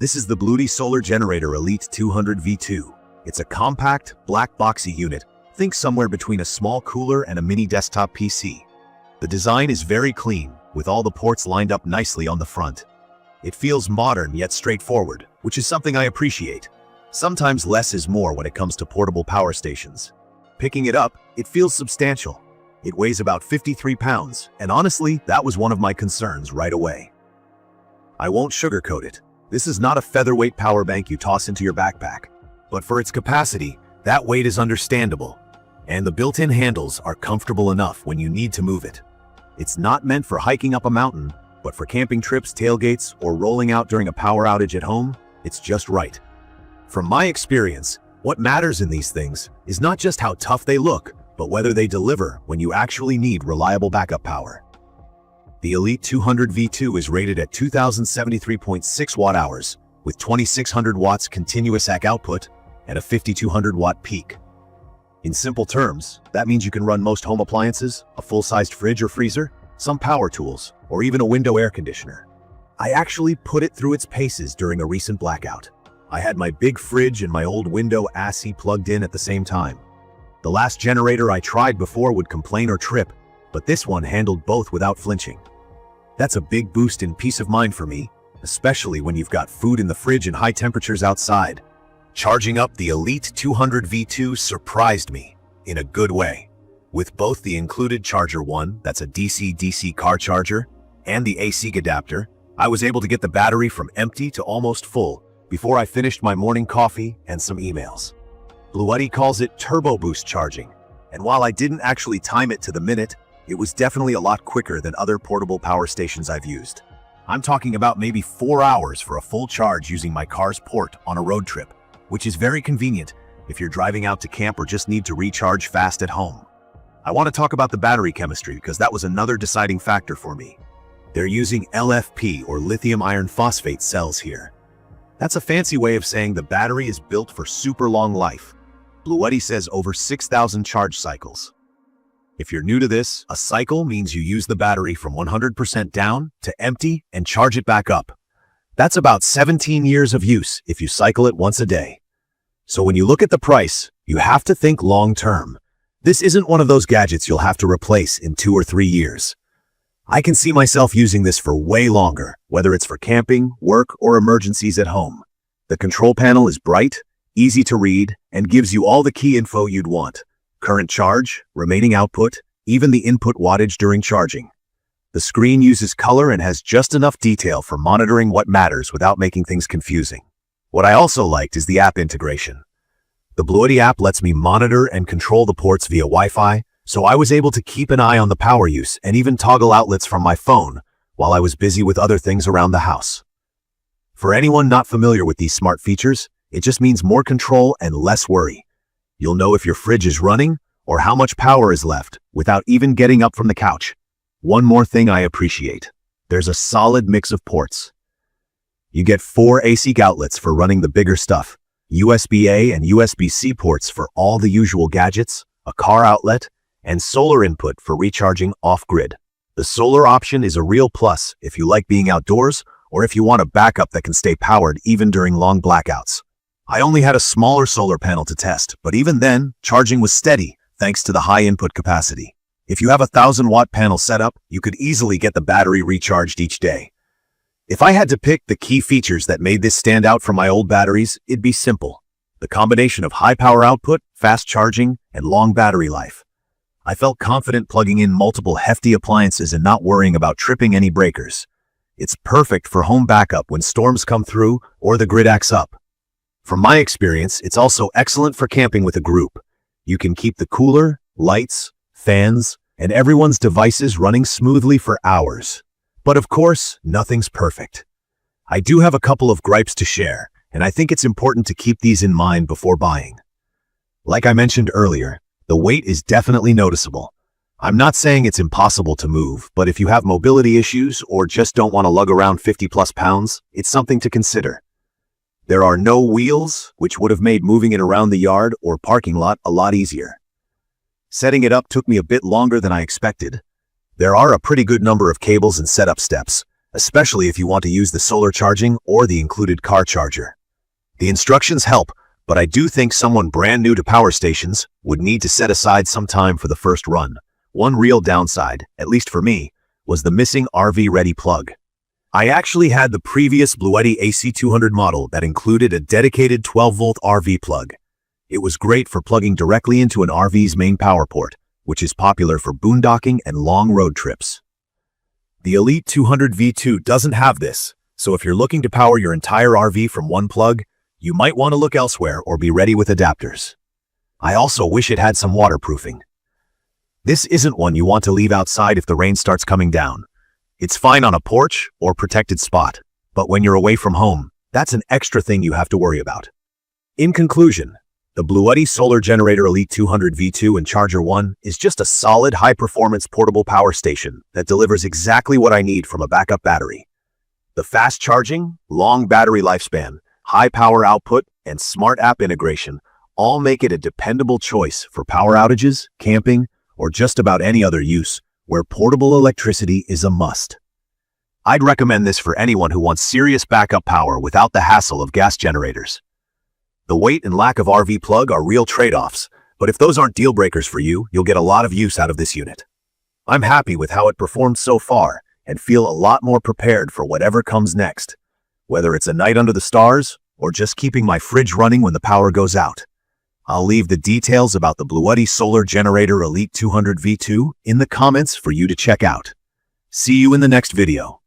This is the BLUETTI Solar Generator Elite 200 V2. It's a compact, black boxy unit. Think somewhere between a small cooler and a mini desktop PC. The design is very clean, with all the ports lined up nicely on the front. It feels modern yet straightforward, which is something I appreciate. Sometimes less is more when it comes to portable power stations. Picking it up, it feels substantial. It weighs about 53 pounds, and honestly, that was one of my concerns right away. I won't sugarcoat it. This is not a featherweight power bank you toss into your backpack. But for its capacity, that weight is understandable. And the built-in handles are comfortable enough when you need to move it. It's not meant for hiking up a mountain, but for camping trips, tailgates, or rolling out during a power outage at home, it's just right. From my experience, what matters in these things is not just how tough they look, but whether they deliver when you actually need reliable backup power. The Elite 200 V2 is rated at 2073.6 watt-hours, with 2600 watts continuous AC output and a 5200 watt peak. In simple terms, that means you can run most home appliances, a full-sized fridge or freezer, some power tools, or even a window air conditioner. I actually put it through its paces during a recent blackout. I had my big fridge and my old window AC plugged in at the same time. The last generator I tried before would complain or trip, but this one handled both without flinching. That's a big boost in peace of mind for me, especially when you've got food in the fridge and high temperatures outside. Charging up the Elite 200 V2 surprised me, in a good way. With both the included charger one, that's a DC-DC car charger, and the AC adapter, I was able to get the battery from empty to almost full before I finished my morning coffee and some emails. BLUETTI calls it turbo boost charging, and while I didn't actually time it to the minute, it was definitely a lot quicker than other portable power stations I've used. I'm talking about maybe 4 hours for a full charge using my car's port on a road trip, which is very convenient if you're driving out to camp or just need to recharge fast at home. I want to talk about the battery chemistry because that was another deciding factor for me. They're using LFP or lithium iron phosphate cells here. That's a fancy way of saying the battery is built for super long life. BLUETTI says over 6,000 charge cycles. If you're new to this, a cycle means you use the battery from 100% down to empty and charge it back up. That's about 17 years of use if you cycle it once a day. So when you look at the price, you have to think long term. This isn't one of those gadgets you'll have to replace in 2 or 3 years. I can see myself using this for way longer, whether it's for camping, work, or emergencies at home. The control panel is bright, easy to read, and gives you all the key info you'd want. Current charge, remaining output, even the input wattage during charging. The screen uses color and has just enough detail for monitoring what matters without making things confusing. What I also liked is the app integration. The BLUETTI app lets me monitor and control the ports via Wi-Fi, so I was able to keep an eye on the power use and even toggle outlets from my phone while I was busy with other things around the house. For anyone not familiar with these smart features, it just means more control and less worry. You'll know if your fridge is running or how much power is left without even getting up from the couch. One more thing I appreciate. There's a solid mix of ports. You get 4 AC outlets for running the bigger stuff, USB-A and USB-C ports for all the usual gadgets, a car outlet, and solar input for recharging off-grid. The solar option is a real plus if you like being outdoors or if you want a backup that can stay powered even during long blackouts. I only had a smaller solar panel to test, but even then, charging was steady thanks to the high input capacity. If you have a 1000-watt panel setup, you could easily get the battery recharged each day. If I had to pick the key features that made this stand out from my old batteries, it'd be simple. The combination of high power output, fast charging, and long battery life. I felt confident plugging in multiple hefty appliances and not worrying about tripping any breakers. It's perfect for home backup when storms come through or the grid acts up. From my experience, it's also excellent for camping with a group. You can keep the cooler, lights, fans, and everyone's devices running smoothly for hours. But of course, nothing's perfect. I do have a couple of gripes to share, and I think it's important to keep these in mind before buying. Like I mentioned earlier, the weight is definitely noticeable. I'm not saying it's impossible to move, but if you have mobility issues or just don't want to lug around 50+ pounds, it's something to consider. There are no wheels, which would have made moving it around the yard or parking lot a lot easier. Setting it up took me a bit longer than I expected. There are a pretty good number of cables and setup steps, especially if you want to use the solar charging or the included car charger. The instructions help, but I do think someone brand new to power stations would need to set aside some time for the first run. One real downside, at least for me, was the missing RV-ready plug. I actually had the previous BLUETTI AC200 model that included a dedicated 12-volt RV plug. It was great for plugging directly into an RV's main power port, which is popular for boondocking and long road trips. The Elite 200 V2 doesn't have this, so if you're looking to power your entire RV from one plug, you might want to look elsewhere or be ready with adapters. I also wish it had some waterproofing. This isn't one you want to leave outside if the rain starts coming down. It's fine on a porch or protected spot, but when you're away from home, that's an extra thing you have to worry about. In conclusion, the BLUETTI Solar Generator Elite 200 V2 and Charger 1 is just a solid, high-performance portable power station that delivers exactly what I need from a backup battery. The fast charging, long battery lifespan, high power output, and smart app integration all make it a dependable choice for power outages, camping, or just about any other use where portable electricity is a must. I'd recommend this for anyone who wants serious backup power without the hassle of gas generators. The weight and lack of RV plug are real trade-offs, but if those aren't deal breakers for you, you'll get a lot of use out of this unit. I'm happy with how it performed so far and feel a lot more prepared for whatever comes next, whether it's a night under the stars or just keeping my fridge running when the power goes out. I'll leave the details about the BLUETTI Solar Generator Elite 200 V2 in the comments for you to check out. See you in the next video.